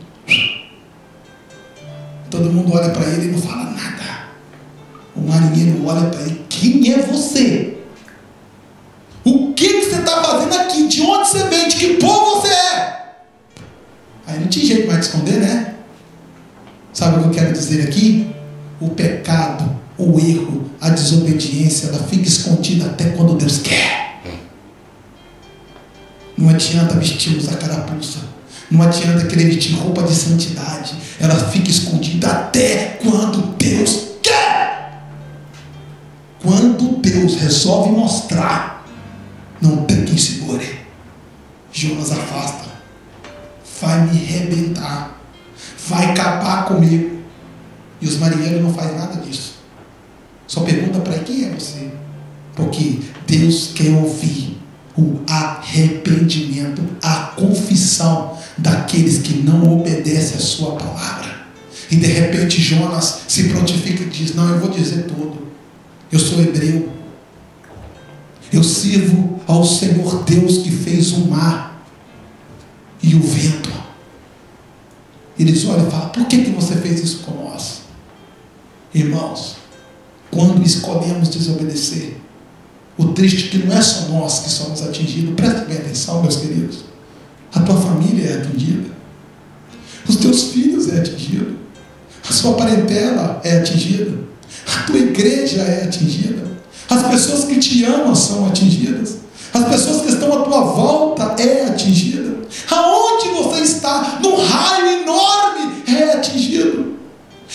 Todo mundo olha para ele e não fala nada. O marinheiro olha para ele. Quem é você? O que você está fazendo aqui? De onde você vem? De que povo você é? Aí não tinha jeito mais de esconder, né? eu quero dizer aqui, o pecado, o erro, a desobediência, ela fica escondida até quando Deus quer. Não adianta vestirmos a carapuça, não adianta querer vestir roupa de santidade, ela fica escondida até quando Deus quer. Quando Deus resolve mostrar, não tem quem segure. Jonas afasta, vai me arrebentar, vai acabar comigo. E os marinheiros não fazem nada disso. Só pergunta para quem é você. Porque Deus quer ouvir o arrependimento, a confissão daqueles que não obedecem a sua palavra. E de repente Jonas se prontifica e diz: não, eu vou dizer tudo. Eu sou hebreu. Eu sirvo ao Senhor Deus que fez o mar e o vento. Eles olham e falam: por que você fez isso com nós? Irmãos, quando escolhemos desobedecer, o triste é que não é só nós que somos atingidos. Preste bem atenção, meus queridos. A tua família é atingida, os teus filhos é atingido, a sua parentela é atingida, a tua igreja é atingida, as pessoas que te amam são atingidas, as pessoas que estão à tua volta é atingida. Aonde você está, num raio enorme, é atingido.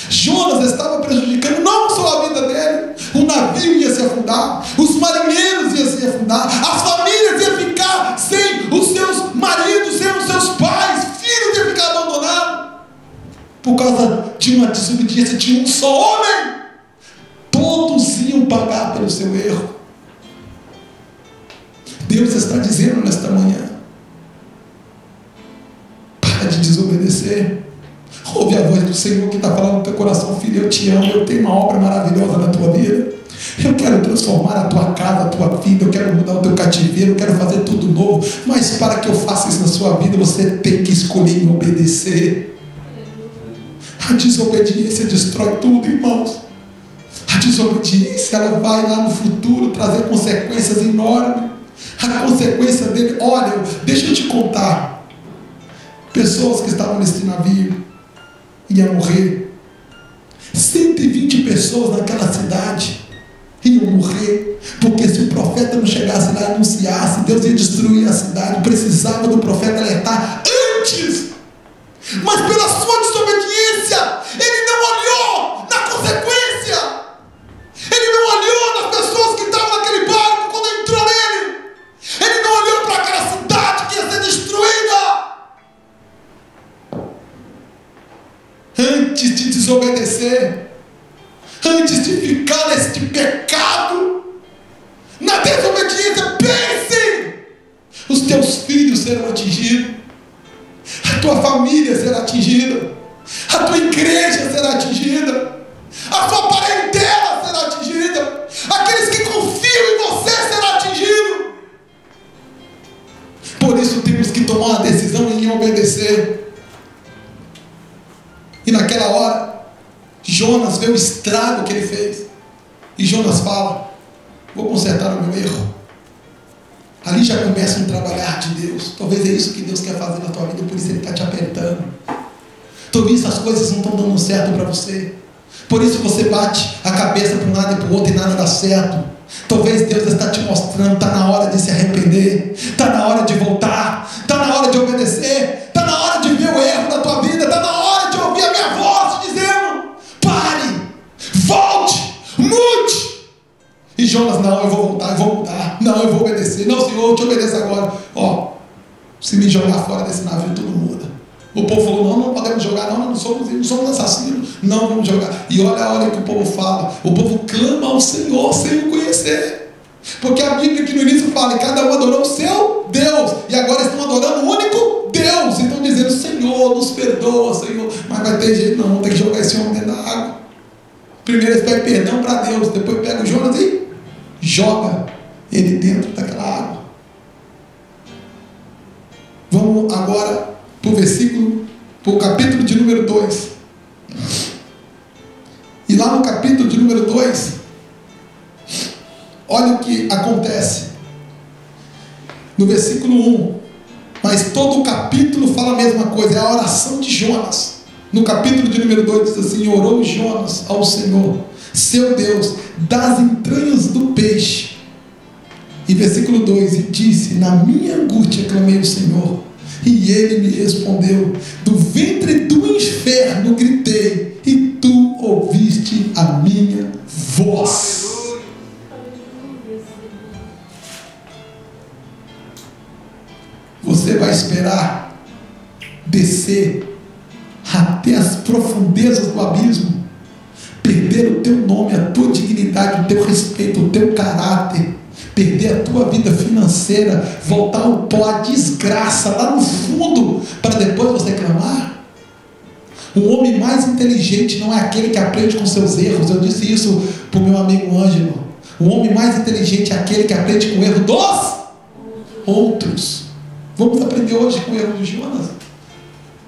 Jonas estava prejudicando não só a vida dele, o navio ia se afundar, os marinheiros iam se afundar, as famílias iam ficar sem os seus maridos, sem os seus pais, filhos iam ficar abandonados por causa de uma desobediência de um só homem. Todos iam pagar pelo seu erro. Deus está dizendo nesta manhã: para de desobedecer. Ouve a voz do Senhor que está falando no teu coração: filho, eu te amo, eu tenho uma obra maravilhosa na tua vida, eu quero transformar a tua casa, a tua vida, eu quero mudar o teu cativeiro, eu quero fazer tudo novo, mas para que eu faça isso na sua vida, você tem que escolher me obedecer. A desobediência destrói tudo, irmãos. A desobediência, ela vai lá no futuro trazer consequências enormes. A consequência dele, olha, deixa eu te contar, pessoas que estavam nesse navio iam morrer. 120 pessoas naquela cidade iam morrer, porque se o profeta não chegasse lá e anunciasse, Deus ia destruir a cidade. Precisava do profeta alertar antes, mas pela sua desobediência, ele não olhou na consequência, ele não olhou nas pessoas que estavam naquele barco quando entrou nele, ele não olhou para aquela cidade que ia ser destruída. Antes de desobedecer, antes de ficar nesse pecado, na desobediência, pense: os teus filhos serão atingidos, a tua família será atingida, a tua igreja será atingida, a tua parentela será atingida, aqueles que confiam em você serão atingidos. Por isso temos que tomar uma decisão em obedecer. E naquela hora, Jonas vê o estrago que ele fez. E Jonas fala: vou consertar o meu erro. Ali já começa um trabalhar de Deus. Talvez é isso que Deus quer fazer na tua vida, por isso Ele está te apertando. Talvez as coisas não estão dando certo para você, por isso você bate a cabeça para um lado e para o outro e nada dá certo. Talvez Deus está te mostrando: está na hora de se arrepender, está na hora de voltar, está na hora de obedecer, está na hora de ver o erro da tua vida, está na hora de ouvir a minha voz dizendo: pare, volte, mude. E Jonas: não, eu vou voltar, eu vou mudar, não, eu vou obedecer, não, Senhor, eu te obedeço agora. Ó, se me jogar fora desse navio, tudo muda. O povo falou: não podemos jogar, não somos assassinos, não vamos jogar. E olha o que o povo fala, o povo clama ao Senhor sem o conhecer, porque a Bíblia aqui no início fala: e cada um adorou o seu Deus, e agora estão adorando o único Deus, então dizendo: Senhor, nos perdoa, Senhor. Mas vai ter jeito não, tem que jogar esse homem dentro da água. Primeiro eles pedem perdão para Deus, depois pega o Jonas e joga ele dentro daquela água. Vamos agora para o versículo, para o capítulo de número 2. E lá no capítulo de número 2, olha o que acontece. No versículo 1, mas todo o capítulo fala a mesma coisa, é a oração de Jonas. no capítulo de número 2, diz assim: orou Jonas ao Senhor, seu Deus, das entranhas do peixe. E versículo 2, e disse: na minha angústia clamei ao Senhor, e ele me respondeu, do ventre do inferno gritei, e tu ouviste a minha voz. Você vai esperar descer até as profundezas do abismo, perder o teu nome, a tua dignidade, o teu respeito, o teu caráter, perder a tua vida financeira, voltar ao pó, a desgraça lá no fundo, para depois você clamar? O homem mais inteligente não é aquele que aprende com seus erros. Eu disse isso para o meu amigo Ângelo. O homem mais inteligente é aquele que aprende com o erro dos outros. Vamos aprender hoje com o erro de Jonas.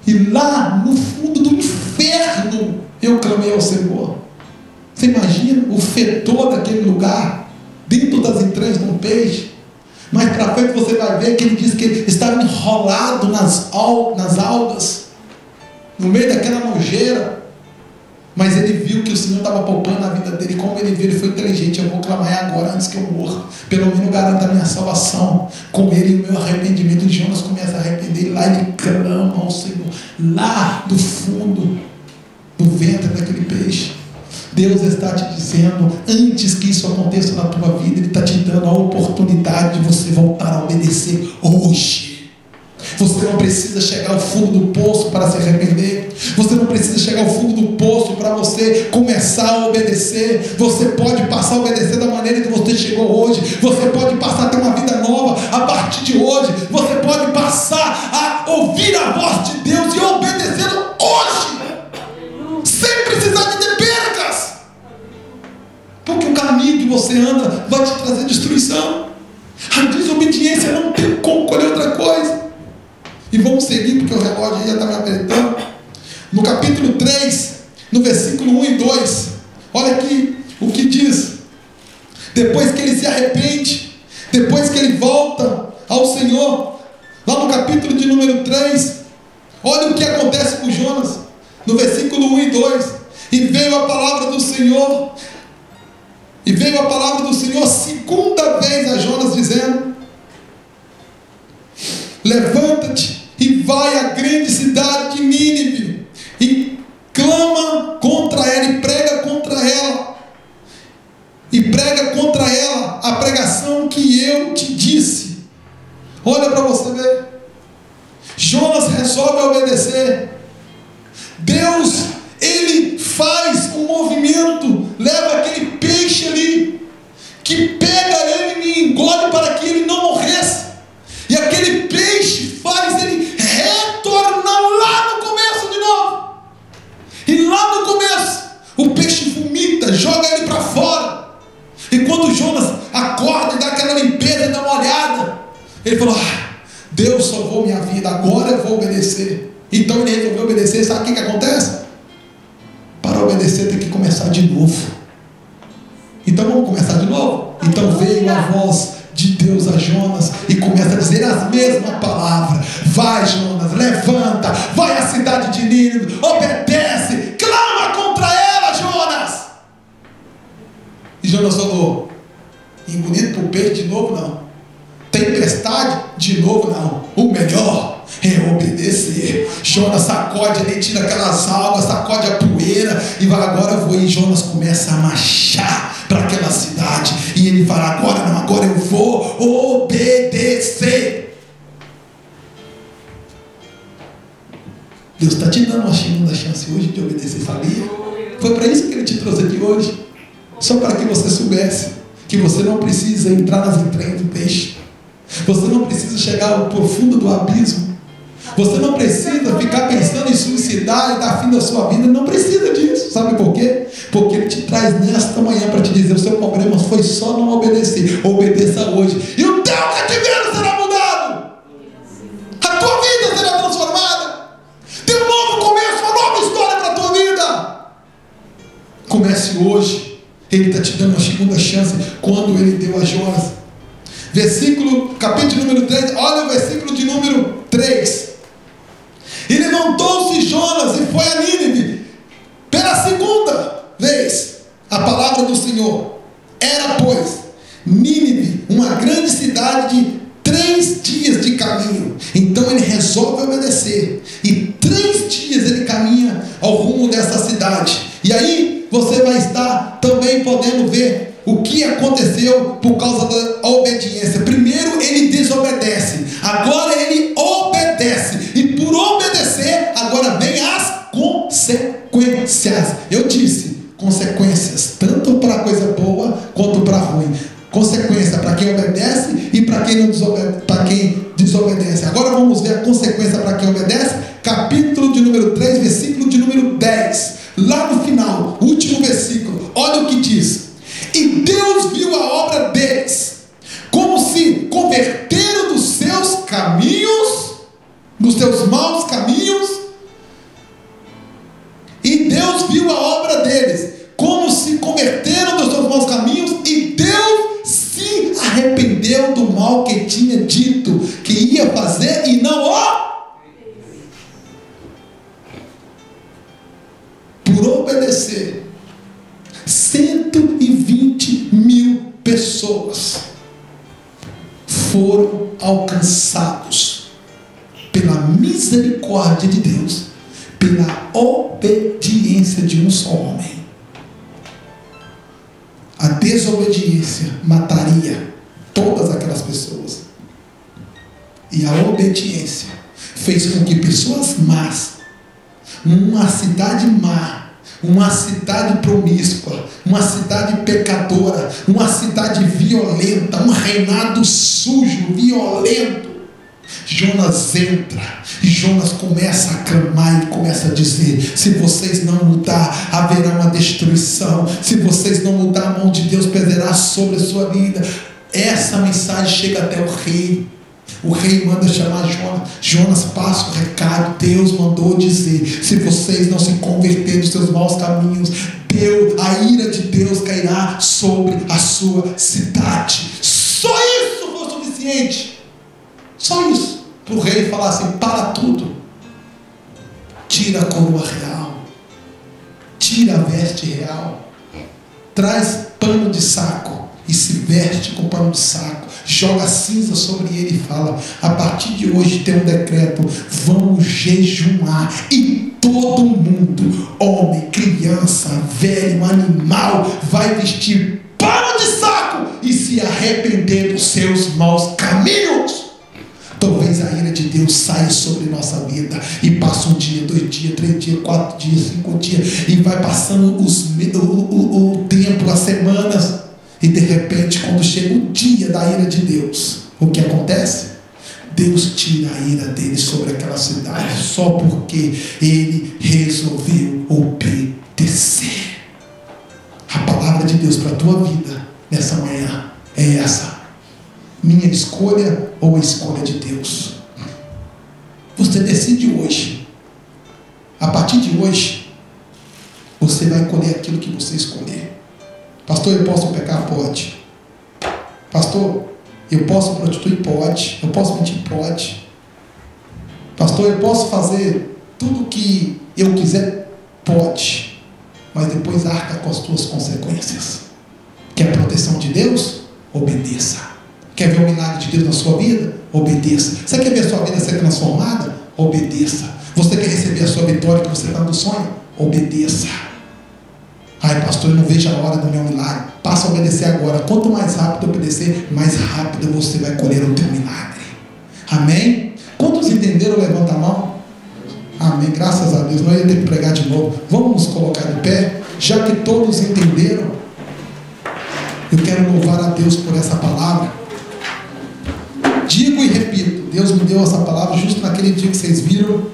E lá no fundo do inferno eu clamei ao Senhor. Você imagina o fedor daquele lugar, dentro das entranhas de um peixe? Mais para frente você vai ver que ele diz que ele estava enrolado nas algas, no meio daquela nojeira. Mas ele viu que o Senhor estava poupando a vida dele. Como ele viu, ele foi inteligente: eu vou clamar agora antes que eu morra, pelo menos garanta a minha salvação com ele e o meu arrependimento. E Jonas começa a arrepender, e lá ele clama ao Senhor, lá do fundo do ventre daquele peixe. Deus está te dizendo, antes que isso aconteça na tua vida, Ele está te dando a oportunidade de você voltar a obedecer hoje. Você não precisa chegar ao fundo do poço para se arrepender. Você não precisa chegar ao fundo do poço para você começar a obedecer. Você pode passar a obedecer da maneira que você chegou hoje. Você pode passar a ter uma vida nova a partir de hoje. Você pode passar a ouvir a voz de Deus e obedecer hoje, sem precisar de ter percas. Porque o caminho que você anda vai te trazer destruição. A desobediência não tem como colher outra coisa. E vamos seguir, porque o relógio já está me apertando. No capítulo 3, no versículo 1 e 2, olha aqui o que diz. Depois que ele se arrepende, depois que ele volta ao Senhor, lá no capítulo de número 3, olha o que acontece com Jonas, no versículo 1 e 2. E veio a palavra do Senhor, segunda vez a Jonas, dizendo: levanta-te e vai à grande cidade de Nínive, e clama contra ela, e prega contra ela a pregação que eu te disse. Olha para você ver. Jonas resolve obedecer. Deus, Ele faz um movimento, leva aquele peixe ali, que pega ele e engole para que ele não morresse. E aquele peixe faz ele retornar lá no começo de novo. E lá no começo, o peixe vomita, joga ele para fora. E quando Jonas acorda e dá aquela limpeza, dá uma olhada, ele falou: Deus salvou minha vida, agora eu vou obedecer. Então ele resolveu obedecer. Sabe o que acontece? Para obedecer tem que começar de novo. Então vamos começar de novo? Então veio a voz de Deus a Jonas e começa a dizer as mesmas palavras: vai, Jonas, levanta, vai à cidade de Nínive, obedece, clama contra ela, Jonas. E Jonas falou: engolido por peixe de novo não, tempestade de novo não, o melhor é obedecer. Jonas sacode ali, tira aquelas algas, sacode a poeira e vai: agora eu vou. E Jonas começa a marchar para aquela cidade, e ele fala: agora não, agora eu vou obedecer. Deus está te dando uma segunda chance hoje de obedecer, sabia? Foi para isso que Ele te trouxe aqui hoje, só para que você soubesse que você não precisa entrar nas entranhas do peixe, você não precisa chegar ao profundo do abismo, você não precisa ficar pensando em suicidar e dar fim da sua vida. Não precisa disso. Sabe por quê? Porque Ele te traz nesta manhã para te dizer: o seu problema foi só não obedecer. Obedeça hoje, e o teu cativeiro será mudado, a tua vida será transformada, tem um novo começo, uma nova história para a tua vida. Comece hoje. Ele está te dando uma segunda chance, quando Ele deu a Jonas. Capítulo número 3, olha o versículo de número 3. E levantou-se Jonas e foi a Nínive. Pela segunda vez, a palavra do Senhor. Era, pois, Nínive uma grande cidade de 3 dias de caminho. Então ele resolve obedecer. E 3 dias ele caminha ao rumo dessa cidade. E aí você vai estar também podendo ver o que aconteceu por causa da obediência. Primeiro ele desobedece, agora ele obedece. E por obedecer, agora vem as consequências. Eu disse, consequências, tanto para coisa boa quanto para ruim. Consequência para quem obedece e para quem não desobedece, para quem desobedece. Agora vamos ver a consequência para quem obedece. Capítulo de número 3, versículo de número 10. Lá no final, último versículo. Olha o que diz. E Deus viu a obra deles, como se converteram dos seus caminhos, dos seus maus caminhos. E Deus viu a obra deles, como se converteram dos seus maus caminhos, e Deus se arrependeu do mal que tinha dito que ia fazer e não o... Por obedecer, 120.000 pessoas foram alcançados pela misericórdia de Deus, pela obediência de um só homem. A desobediência mataria todas aquelas pessoas. E a obediência fez com que pessoas más, uma cidade má, uma cidade promíscua, uma cidade pecadora, uma cidade violenta, um reinado sujo, violento. Jonas entra e Jonas começa a clamar e começa a dizer: se vocês não mudar, haverá uma destruição. Se vocês não mudar, a mão de Deus pesará sobre a sua vida. Essa mensagem chega até o rei. O rei manda chamar Jonas. Jonas passa o recado. Deus mandou dizer: se vocês não se converterem dos seus maus caminhos, a ira de Deus cairá sobre a sua cidade. Só isso foi o suficiente. Só isso. Para o rei falar assim: para tudo. Tira a coroa real. Tira a veste real. Traz pano de saco e se veste com pano de saco, joga cinza sobre ele e fala: a partir de hoje tem um decreto, vamos jejuar, e todo mundo, homem, criança, velho, animal, vai vestir pano de saco e se arrepender dos seus maus caminhos. Talvez a ira de Deus saia sobre nossa vida e passa 1 dia, 2 dias, 3 dias, 4 dias, 5 dias, e vai passando o tempo, as semanas. E de repente, quando chega o dia da ira de Deus, o que acontece? Deus tira a ira dele sobre aquela cidade, só porque ele resolveu obedecer. A palavra de Deus para a tua vida nessa manhã é essa: minha escolha ou a escolha de Deus? Você decide hoje. A partir de hoje, você vai colher aquilo que você escolher. Pastor, eu posso pecar? Pode. Pastor, eu posso prostituir? Pode. Eu posso mentir? Pode. Pastor, eu posso fazer tudo o que eu quiser? Pode. Mas depois arca com as tuas consequências. Quer a proteção de Deus? Obedeça. Quer ver o milagre de Deus na sua vida? Obedeça. Você quer ver a sua vida ser transformada? Obedeça. Você quer receber a sua vitória que você está no sonho? Obedeça. Ai, pastor, eu não vejo a hora do meu milagre. Passa a obedecer agora. Quanto mais rápido obedecer, mais rápido você vai colher o teu milagre. Amém? Quantos entenderam? Levanta a mão. Amém. Graças a Deus. Não ia ter que pregar de novo. Vamos nos colocar de pé. Já que todos entenderam, eu quero louvar a Deus por essa palavra. Digo e repito, Deus me deu essa palavra justo naquele dia que vocês viram.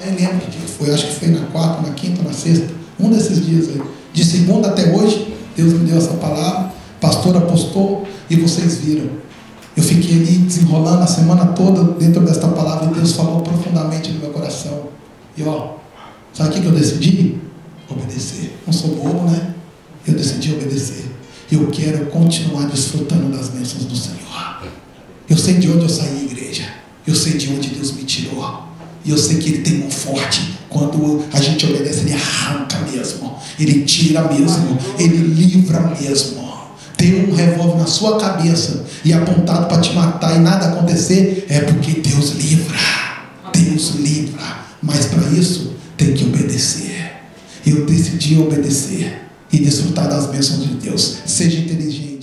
Nem lembro que dia foi. Acho que foi na 4, na 5ª, na 6ª. Um desses dias aí, de segunda até hoje, Deus me deu essa palavra, pastor apostou e vocês viram. Eu fiquei ali desenrolando a semana toda dentro desta palavra e Deus falou profundamente no meu coração. E sabe o que eu decidi? Obedecer. Não sou bobo, né? Eu decidi obedecer. Eu quero continuar desfrutando das bênçãos do Senhor. Eu sei de onde eu saí, igreja. Eu sei de onde Deus me tirou. E eu sei que Ele tem mão forte. Quando a gente obedece, Ele arranca mesmo, Ele tira mesmo, Ele livra mesmo. Tem um revólver na sua cabeça e apontado para te matar e nada acontecer, é porque Deus livra. Deus livra. Mas para isso tem que obedecer. Eu decidi obedecer e desfrutar das bênçãos de Deus. Seja inteligente.